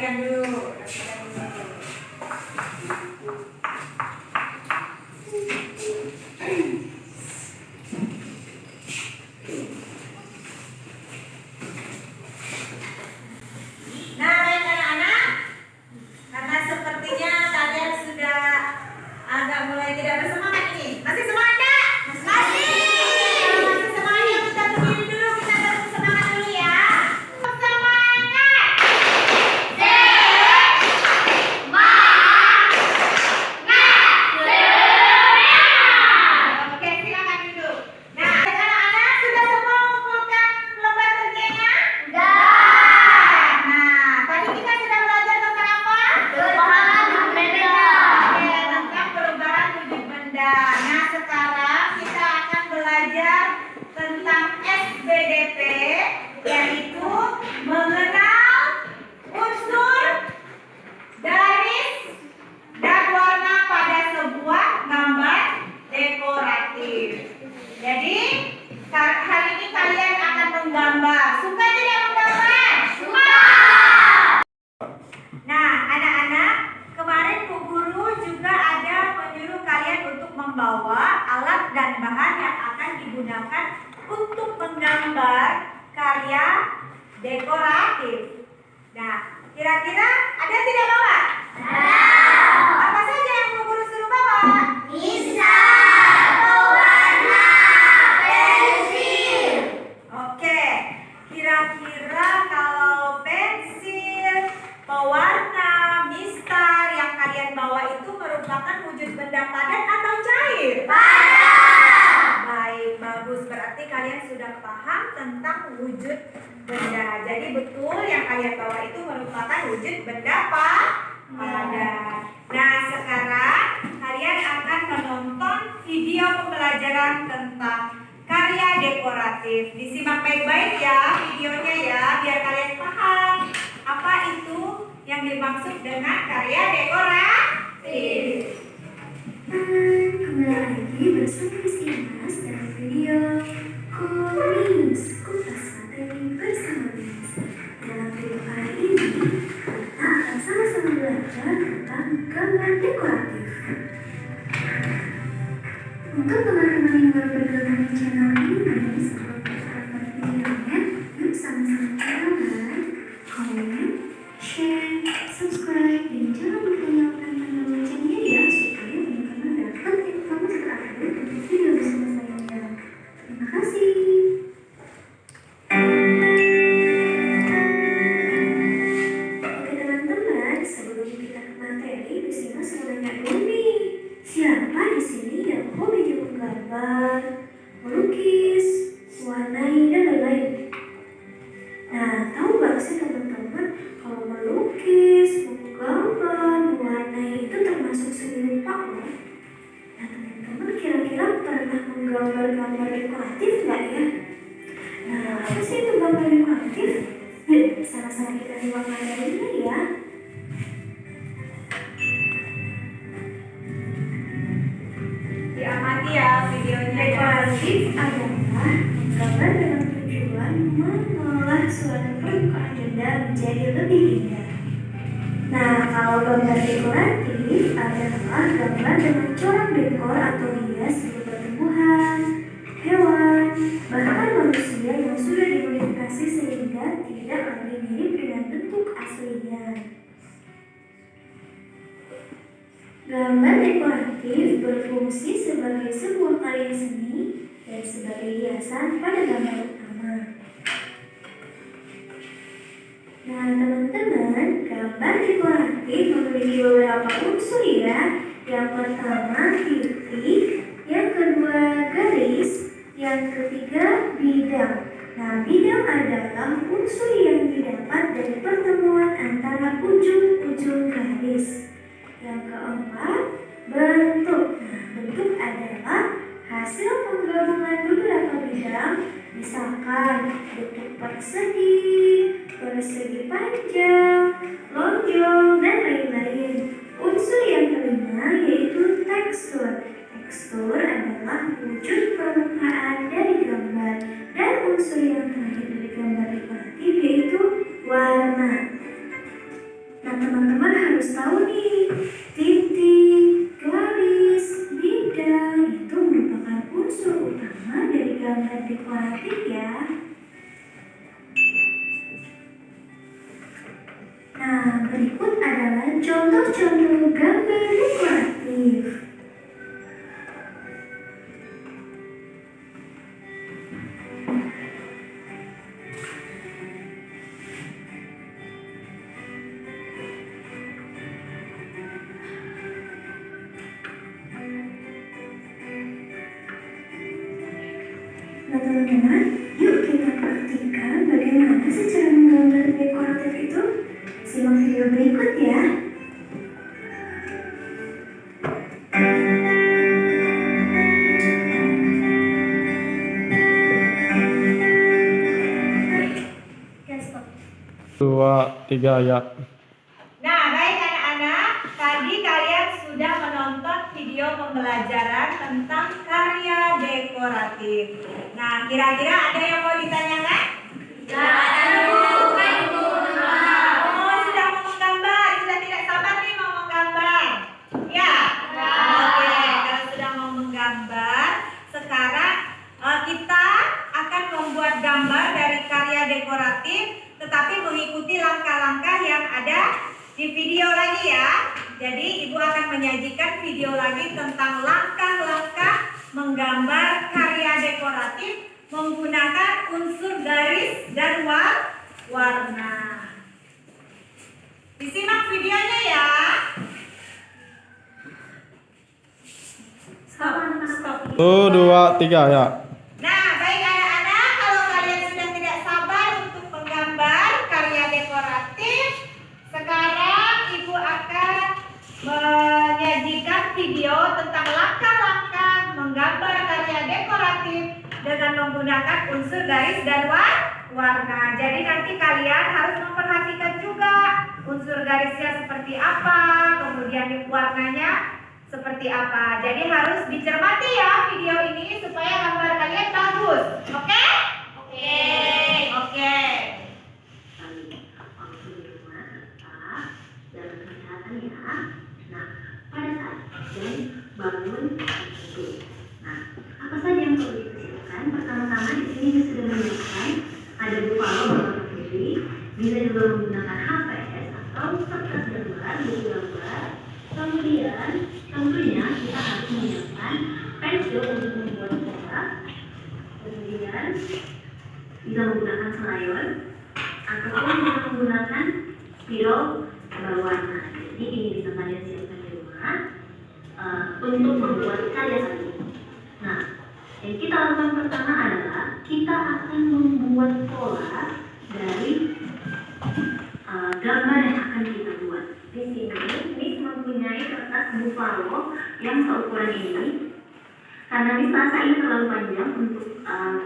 rapikan dulu. Nah, baik anak-anak, karena sepertinya kalian sudah agak mulai tidak bersemangat ini. Masih semangat enggak? Masih. Kalau masih semangat, kita berdiri dulu, kita bersemangat dulu ya. Semangat. Oke, silakan duduk. Nah, anak-anak sudah semua mengumpulkan lembar kerjanya? Nah, tadi kita sudah belajar tentang apa? Oke, tentang perubahan wujud benda. Nah, sekarang kita akan belajar tentang SBDP, yaitu mengenal unsur, garis, dan warna pada sebuah gambar dekoratif. Jadi, hari ini kalian akan menggambar. Suka tidak menggambar? Suka! Nah, anak-anak, kemarin Bu Guru juga ada menyuruh kalian untuk membawa alat dan bahan yang akan digunakan untuk menggambar karya dekoratif. Nah, kira-kira ada tidak bawa? Ada. Apa saja yang Bu Guru suruh bawa? Bisa pewarna pensil. Oke, kira-kira kalau pensil, pewarna, mistar yang kalian bawa itu merupakan wujud benda padat atau cair? Padat. Baik, bagus. Berarti kalian sudah paham tentang wujud benda. Jadi betul yang kalian bawa itu merupakan wujud benda padat. Nah, sekarang kalian akan menonton video pembelajaran tentang karya dekoratif. Disimak baik-baik ya videonya ya, biar kalian paham apa itu yang dimaksud dengan karya dekoratif. Kembali lagi bersama Miss Imas dalam video Kumis Kupas Materi bersama Miss. Dalam video kali ini kita akan sama-sama belajar tentang gambar dekoratif. Untuk teman-teman yang baru bergabung di channel ini, sebelum kita mulai videonya, yuk sama-sama kita like, comment, share, subscribe, dan jangan lupa nyalakan tanda loncengnya ya, supaya teman-teman dapat informasi terupdate untuk video bersama saya. Terima kasih. Oke teman-teman, sebelum kita ke materi, di sini mau nanya dulu nih, siapa di sini yang hobinya menggambar, melukis, mewarnai, dan lain-lain? Nah, tahu nggak sih teman-teman, kalau melukis, menggambar, mewarnai itu termasuk seni rupa loh. Nah, teman-teman kira-kira pernah menggambar gambar dekoratif nggak ya? Nah, apa sih itu gambar dekoratif? Yuk, sama-sama kita simak materinya ya. Diamati ya videonya ya. Dekoratif adalah menggambar dengan tujuan mengolah suatu permukaan benda menjadi lebih indah. Nah, kalau gambar dekoratif adalah gambar dengan corak dekor atau hias berupa tumbuhan, hewan, bahkan manusia yang sudah dimodifikasi sehingga tidak lagi mirip dengan bentuk aslinya. Gambar dekoratif berfungsi sebagai sebuah karya seni dan sebagai hiasan pada gambar utama. Nah, teman-teman, gambar dekoratif memiliki beberapa unsur ya. Yang pertama titik, yang kedua garis, yang ketiga bidang. Nah, bidang adalah unsur yang didapat dari pertemuan antara ujung-ujung garis. Yang keempat, bentuk. Nah, bentuk adalah hasil penggabungan beberapa bidang, misalkan bentuk persegi, persegi panjang, lonjong, dan lain-lain. Unsur yang kelima yaitu tekstur. Tekstur adalah wujud permukaan dari gambar. Dan unsur yang terakhir dari gambar dekoratif yaitu warna. teman-teman harus tahu nih, titik, garis, bidang itu merupakan unsur utama dari gambar dekoratif ya. Nah, berikut adalah contoh-contoh gambar dekoratif. Nah teman-teman, yuk kita praktikkan bagaimana sih cara menggambar dekoratif itu. Simak video berikut ya. Dua, tiga, ya. Nah, baik anak-anak, tadi kalian sudah menonton video pembelajaran tentang karya dekoratif. Nah, kira-kira ada yang mau ditanyakan? Oh, sudah mau menggambar, sudah tidak sabar nih mau menggambar. Ya? Oke, kalau sudah mau menggambar, sekarang kita akan membuat gambar dari karya dekoratif, tetapi mengikuti langkah-langkah yang ada di video lagi ya. Jadi ibu akan menyajikan video lagi tentang langkah-langkah menggambar karya dekoratif menggunakan unsur garis dan warna. Disimak videonya ya. Stop. 1, 2, 3, ya. Nah, baik anak-anak, kalau kalian sudah tidak sabar untuk menggambar karya dekoratif, sekarang ibu akan menyajikan video tentang langkah-langkah menggambar karya dekoratif dengan menggunakan unsur garis dan warna. Jadi nanti kalian harus memperhatikan juga unsur garisnya seperti apa, kemudian warnanya seperti apa. Jadi harus dicermati ya video ini supaya gambar kalian bagus. Oke? Oke. Waktu di rumah tetap dalam kesehatan ya. Nah, pada saat dan bangun tidur. Nah, apa saja yang perlu dipersiapkan? Pertama-tama di sini kita sudah menyiapkan ada buffalo warna putih, bisa juga menggunakan HPS atau kertas gambar, buku gambar. Kemudian tentunya kita harus menyiapkan pensil untuk membuat pola. Kemudian bisa menggunakan crayon ataupun bisa menggunakan spidol berwarna. Jadi ini bisa kalian siapkan di rumah untuk membuat karya tadi. Nah, yang kita lakukan pertama adalah kita akan membuat pola dari gambar yang akan kita buat. Di sini, Miss mempunyai kertas buffalo yang seukuran ini. Karena Miss rasa ini terlalu panjang untuk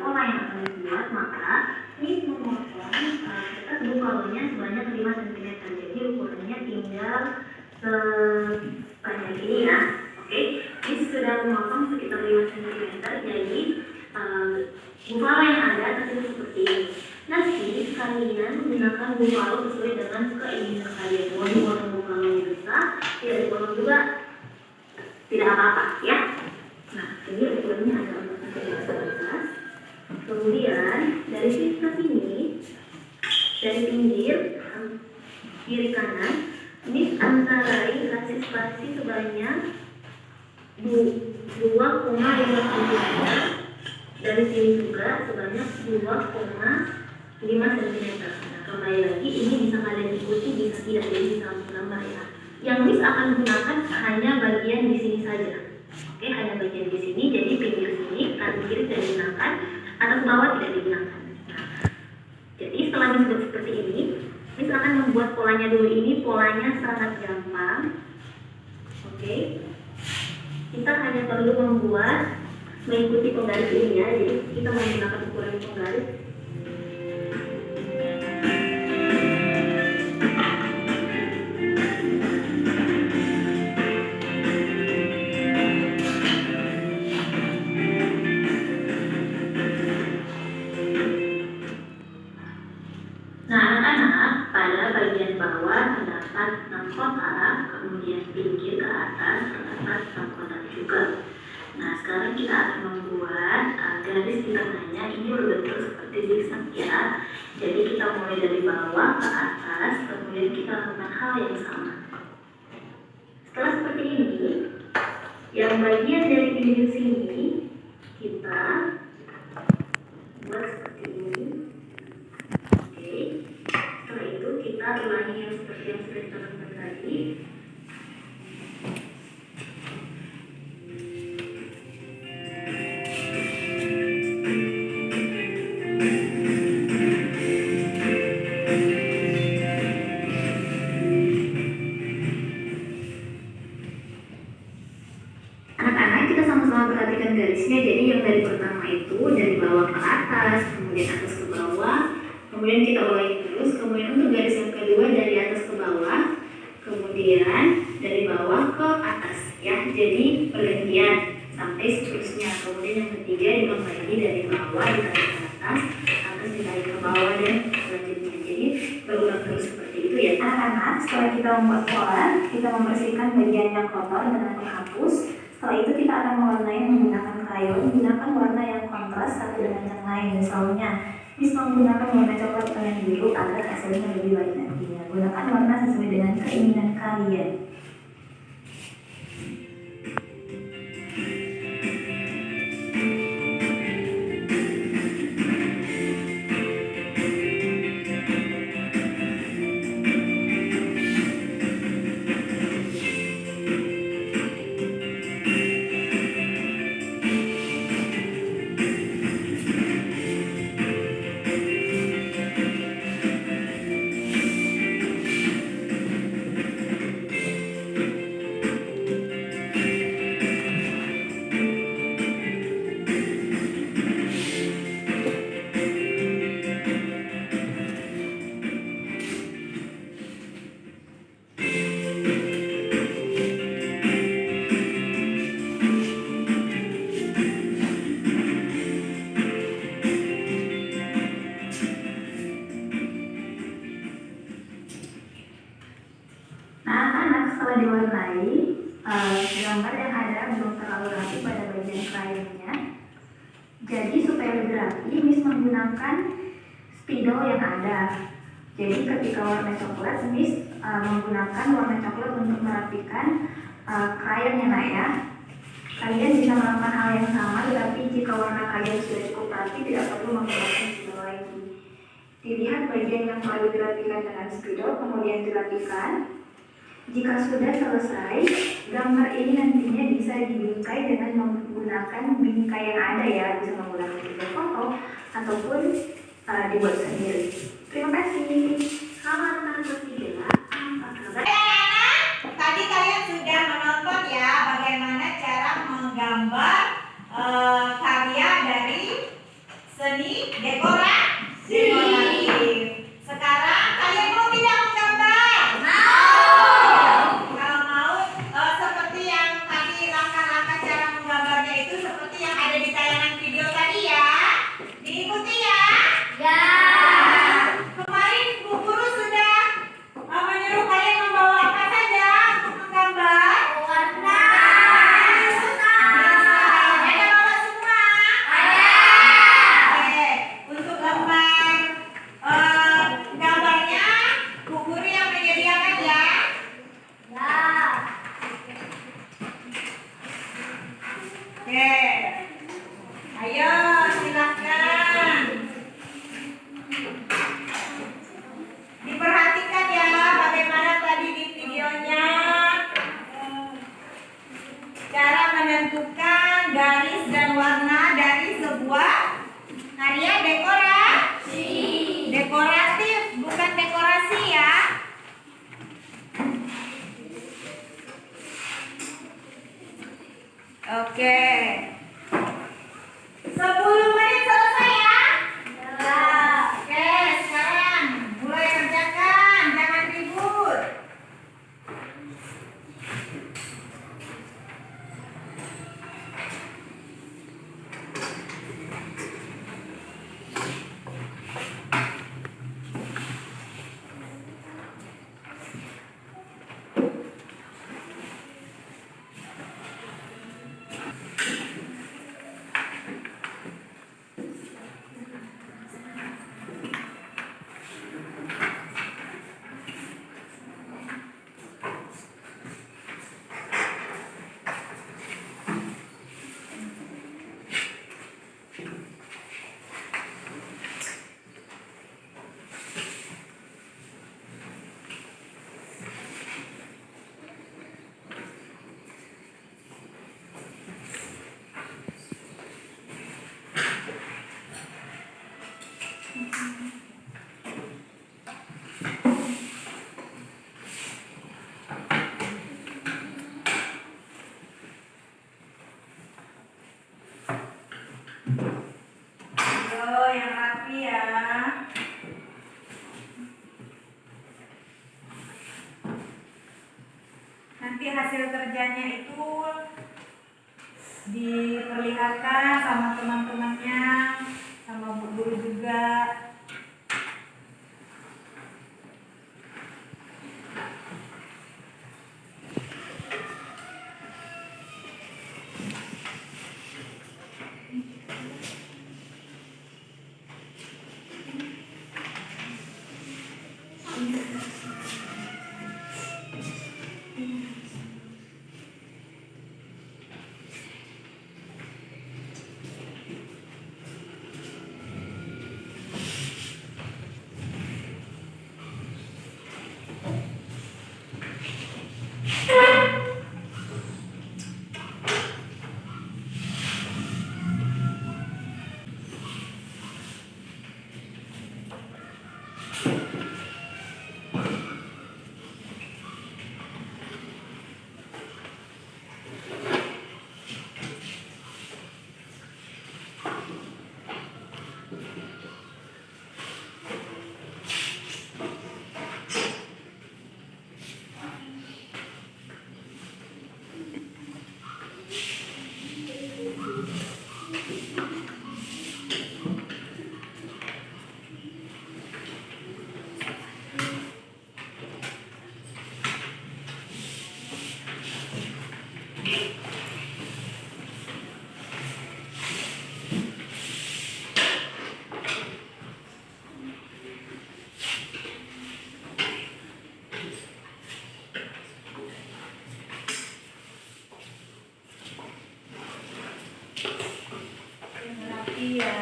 pola yang akan dibuat, maka Miss memotong kertas buffalo-nya sebanyak 5 cm. Jadi ukurannya tinggal sepanjang ini ya. Oke, Miss sudah memotong sekitar 5 cm. Jadi buffalo yang ada tertulis seperti ini. Nanti kalian menggunakan buffalo sesuai dengan keinginan kalian. Mau dipotong buffalo-nya bisa, tidak dipotong juga tidak apa-apa ya. Nah, ini ukurannya ada 4 cm. Kemudian dari sini ke sini, dari pinggir kiri kanan, Miss antarai kasih spasi sebanyak 2,5 cm. Dari sini juga sebanyak 2,5 cm. Nah, kembali lagi ini bisa kalian ikuti, bisa tidak, jadi bisa gambar ya. Yang Miss akan gunakan hanya bagian di sini saja. Oke, hanya bagian di sini, jadi pinggir sini, kanan kiri tidak digunakan, atas bawah tidak digunakan. Nah, jadi setelah Miss buat seperti ini, Miss akan membuat polanya dulu. Ini polanya sangat gampang. Oke, kita hanya perlu mengikuti penggaris ini ya. Jadi kita menggunakan ukuran penggaris. Nah anak-anak, pada pada bagian bawah terdapat 6 kotak, kemudian pinggir ke atas terdapat 6 kotak juga. Nah, sekarang kita akan membuat garis di tengahnya ini berbentuk seperti zigzag ya. Jadi kita mulai dari bawah ke atas, kemudian kita lakukan hal yang sama. Setelah seperti ini, yang bagian dari pinggir sini kita buat seperti ini. Oke. Setelah itu kita ulangi yang seperti yang sudah kita lakukan tadi. Anak-anak, kita sama-sama perhatikan garisnya. Jadi yang dari pertama itu dari bawah ke atas, kemudian atas ke bawah, kemudian kita ulangi terus. Kemudian untuk garis yang kedua dari atas ke bawah, kemudian dari bawah ke atas ya. Jadi pergantian sampai seterusnya. Kemudian yang ketiga diulang lagi dari bawah ditarik ke atas ditarik ke bawah dan selanjutnya. Jadi berulang terus seperti itu ya. Anak-anak, setelah kita membuat pola, kita membersihkan bagian yang kotor dengan menghapus. Setelah itu kita akan mewarnai menggunakan krayon. Gunakan warna yang kontras satu dengan yang lain. Misalnya, Miss menggunakan warna coklat dengan biru agar hasilnya lebih baik nantinya. Gunakan warna sesuai dengan keinginan kalian. Setelah diwarnai, gambar yang ada belum terlalu rapi pada bagian krayonnya. Jadi supaya lebih rapi, Miss menggunakan spidol yang ada. Jadi ketika warna coklat, Miss menggunakan warna coklat untuk merapikan krayonnya nak ya. Kalian bisa melakukan hal yang sama, tetapi jika warna kalian sudah cukup rapi, tidak perlu menggunakan spidol lagi. Dilihat bagian yang perlu dirapikan dengan spidol, kemudian dirapikan. Jika sudah selesai, gambar ini nantinya bisa dibingkai dengan menggunakan bingkai yang ada ya, bisa menggunakan video foto ataupun dibuat sendiri. Terima kasih. Selamat menikmati video. Tadi kalian sudah menonton ya bagaimana cara menggambar karya dari seni dekoratif. Sekarang kalian mau tidak menggambar? Kalau mau, seperti yang tadi langkah-langkah cara menggambarnya itu seperti yang ada di tayangan video tadi ya. Diikuti ya. Ya. Kemarin Bu Guru sudah menyuruh kalian membawa apa saja untuk menggambar? Warna. Ada bawa semua? Ada. Oke, untuk lembar gambarnya Bu Guru yang menyediakan ya. Ya. Oke, ayo silahkan. Diperhatikan ya bagaimana tadi di videonya cara menentukan garis dan warna dari sebuah karya dekoratif, bukan dekorasi ya. Oke, 10 menit selesai ya. Oke, sekarang mulai kerjakan, jangan ribut. nanti hasil kerjanya itu diperlihatkan sama teman-temannya, sama bu guru juga. Iya.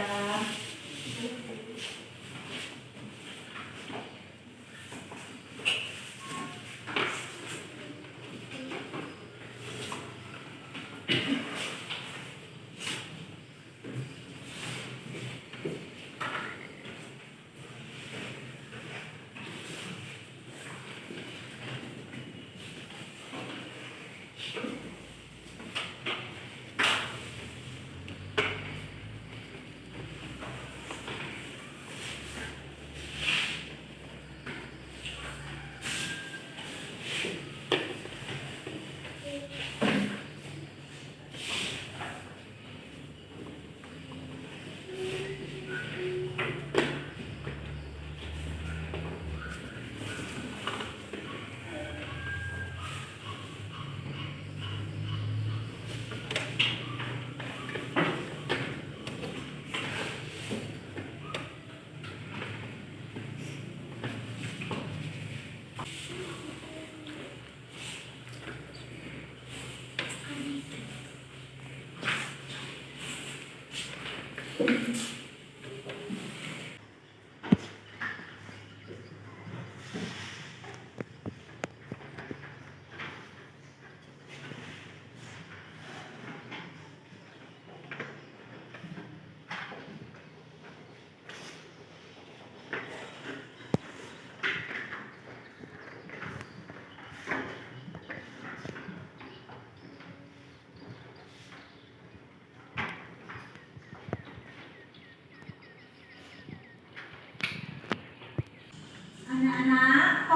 Anak-anak,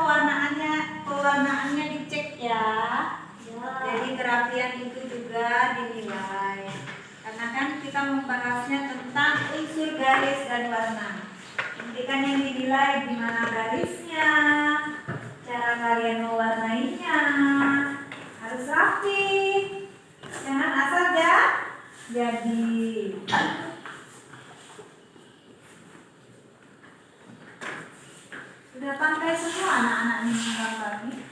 pewarnaannya dicek ya. Jadi kerapian itu juga dinilai. Karena kan kita membahasnya tentang unsur garis dan warna. Nanti kan yang dinilai gimana garisnya, cara kalian mewarnainya, harus rapi. Jangan asal jadi. Sudah pandai semua anak-anak ini menggambar nih.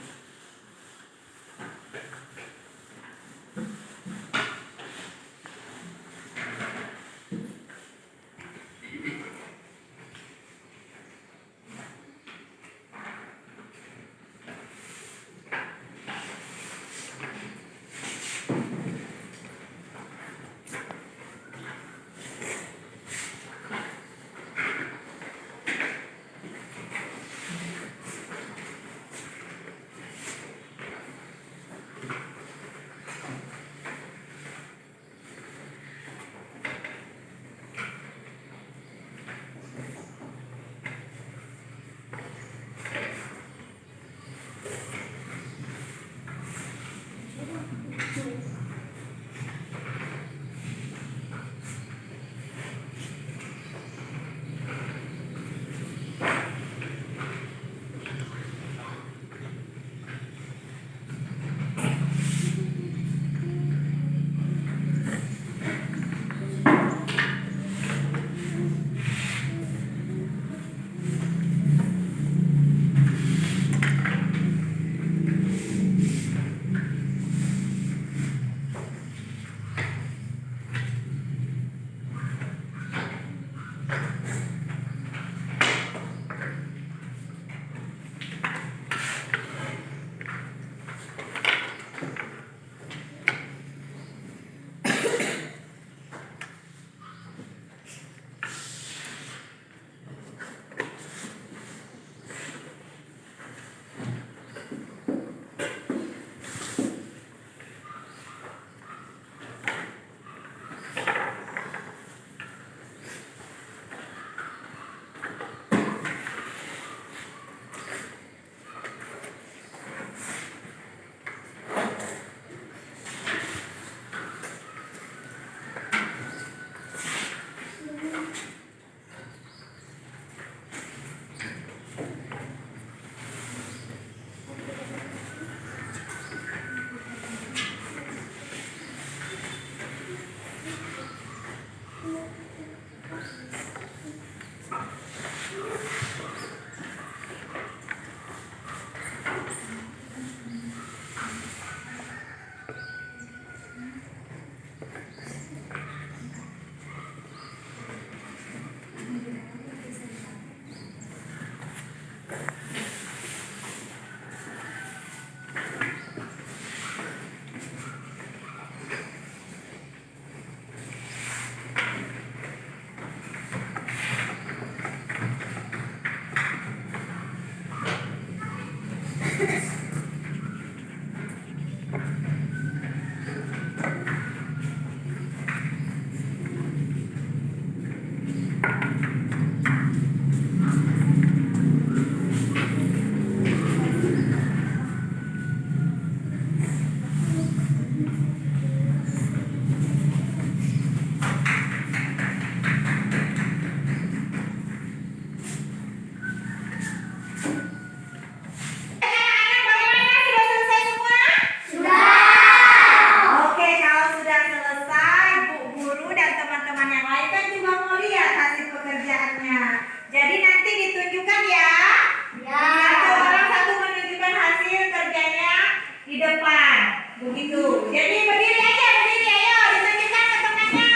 depan. Begitu. Jadi berdiri aja, berdiri ayo ditunjukkan ke temannya.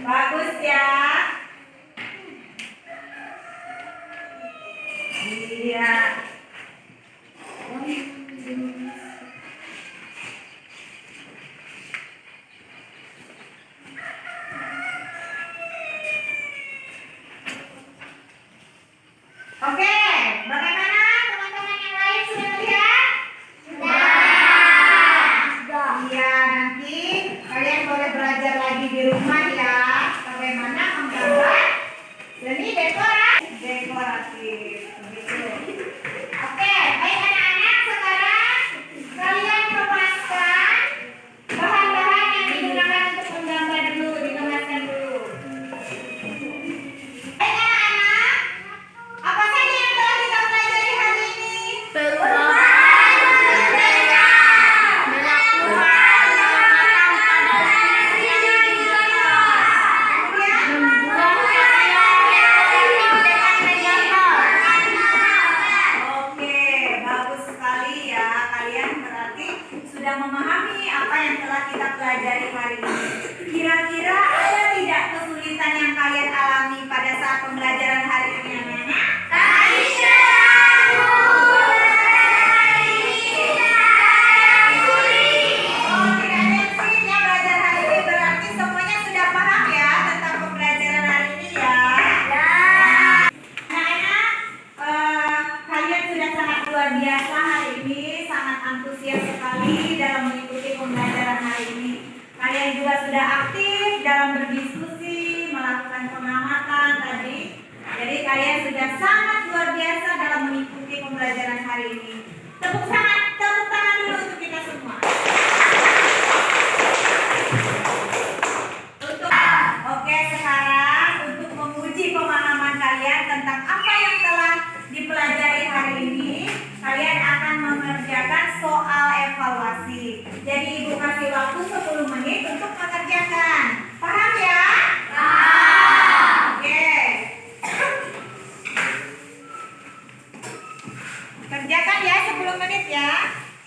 Bagus ya. Iya. Oke, bagaimana teman-teman yang lain sudah melihat? Sudah. Iya, nanti kalian boleh belajar lagi di rumah ya. Bagaimana menggambar seni dekoratif. Begitu. Oke, baik anak-anak, sekarang kalian rumuskan bahan-bahan yang digunakan untuk menggambar dulu, dituliskan dulu. Baik anak-anak, apa saja yang telah kita pelajari hari ini? Oke, bagus sekali ya. Kalian berarti sudah memahami apa yang telah kita pelajari hari ini. Kira-kira ada tidak kesulitan yang kalian alami pada saat pembelajaran hari ini, anak-anak? Oh, tidak ada yang sulit ya belajar hari ini. Berarti semuanya sudah paham ya tentang pembelajaran hari ini ya. Anak-anak, kalian sudah sangat luar biasa hari ini, sangat antusias sekali dalam mengikuti pembelajaran hari ini. Kalian juga sudah aktif dalam berdiskusi, melakukan pengamatan tadi. Jadi kalian sudah sangat luar biasa dalam mengikuti pembelajaran hari ini. Tepuk tangan dulu untuk kita semua. Oke, sekarang untuk menguji pemahaman kalian tentang apa yang telah dipelajari hari ini, kalian akan mengerjakan soal evaluasi. Jadi Ibu kasih waktu 10 menit untuk mengerjakan. Paham ya? Paham. Oke. Kerjakan ya 10 menit ya.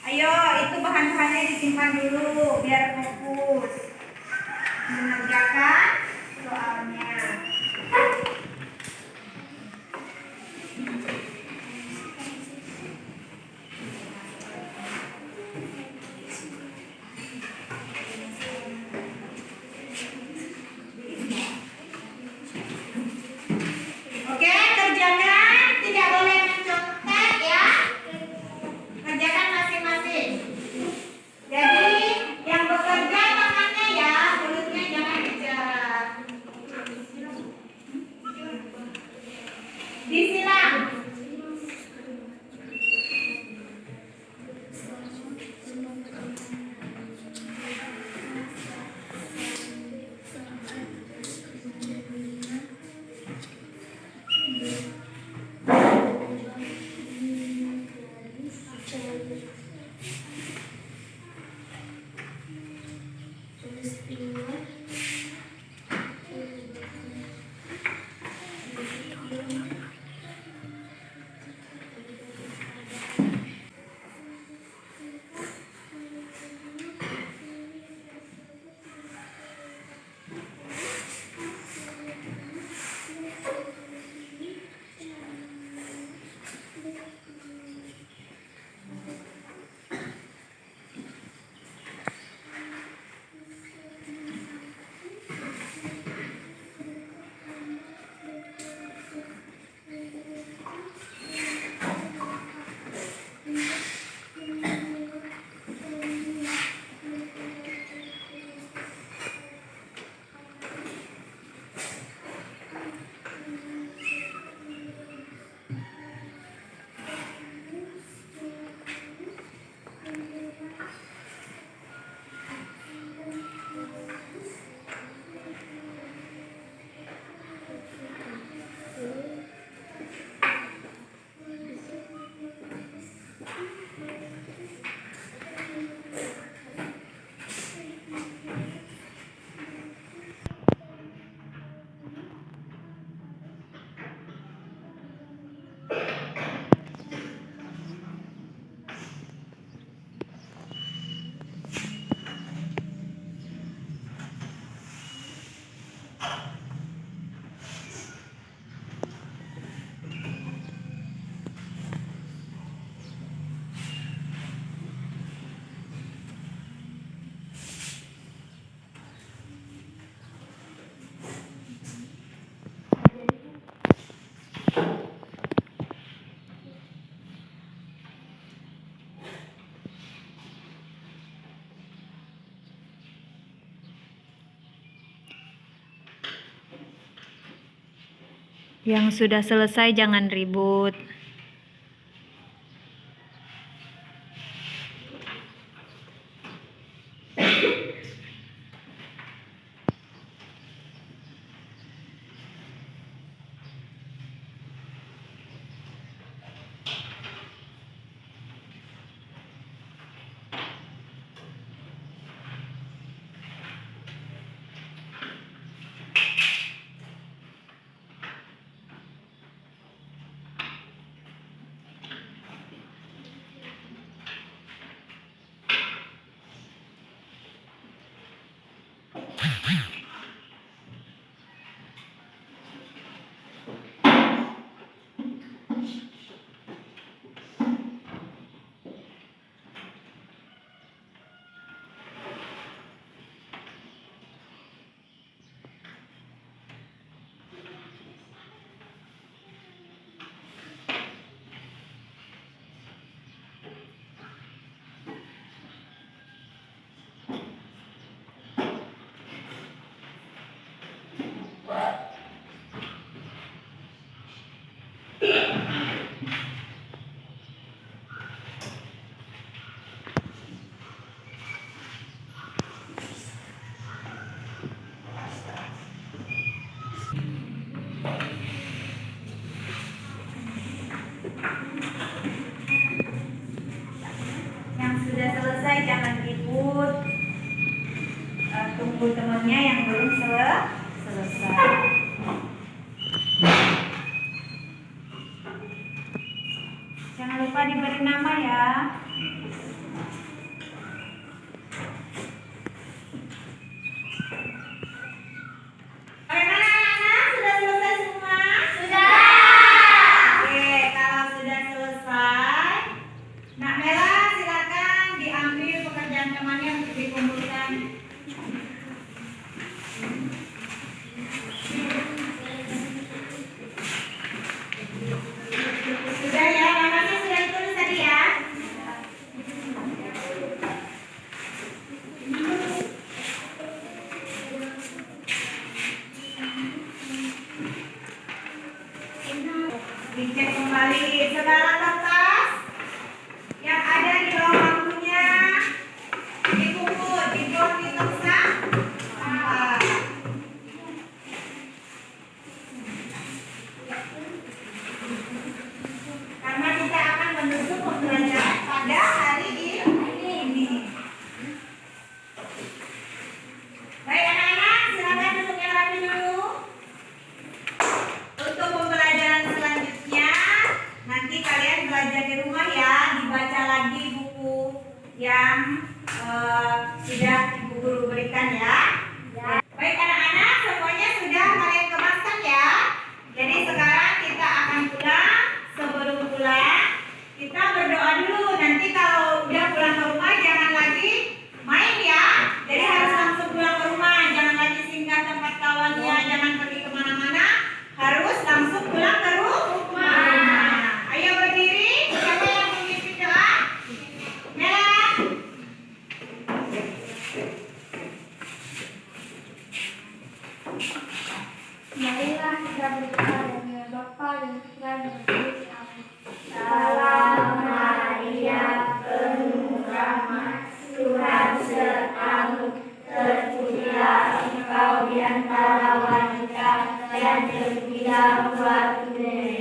Ayo, itu bahan-bahannya disimpan dulu biar fokus mengerjakan soalnya. Oke, kerjakan. Tidak boleh mencontek ya. Kerjakan masing-masing. Jadi yang bekerja tangannya ya, mulutnya jangan bicara. Disilang. Yang sudah selesai jangan ribut. Yang sudah selesai jangan ribut. Tunggu temannya yang belum selesai. Jangan lupa diberi nama ya. Bagaimana anak-anak? Sudah selesai semua? Sudah. Oke, kalau sudah selesai, Nak Mela silakan diambil pekerjaan temannya untuk dikumpulkan. Sudah ya, namanya sudah ditulis tadi ya. Dicek kembali segala kertas yang ada di bawah bangkunya, dikumpul, dibuang di tong sampah. Karena kita akan menutup pembelajaran pada hari ini. Baik anak-anak, silakan duduk yang rapi dulu. Untuk pembelajaran selanjutnya, nanti kalian belajar di rumah ya, dibaca lagi buku yang sudah ibu guru berikan ya. Baik anak-anak, semuanya sudah kalian kemaskan ya. Jadi sekarang kita akan pulang. Sebelum pulang, kita berdoa dulu. Nanti kalau udah pulang ke rumah jangan lagi main ya. Jadi harus langsung pulang ke rumah, jangan lagi singgah tempat kawannya, jangan pergi kemana-mana. Harus langsung pulang ke rumah. Ayo berdiri. Siapa yang memimpin doa? Mela. Marilah kita berdoa dengan Bapa dan Putra dan Roh Kudus. Amin. Salam Maria, penuh rahmat, Tuhan sertamu. Terpujilah engkau di antara wanita, dan terpujilah buah tubuhmu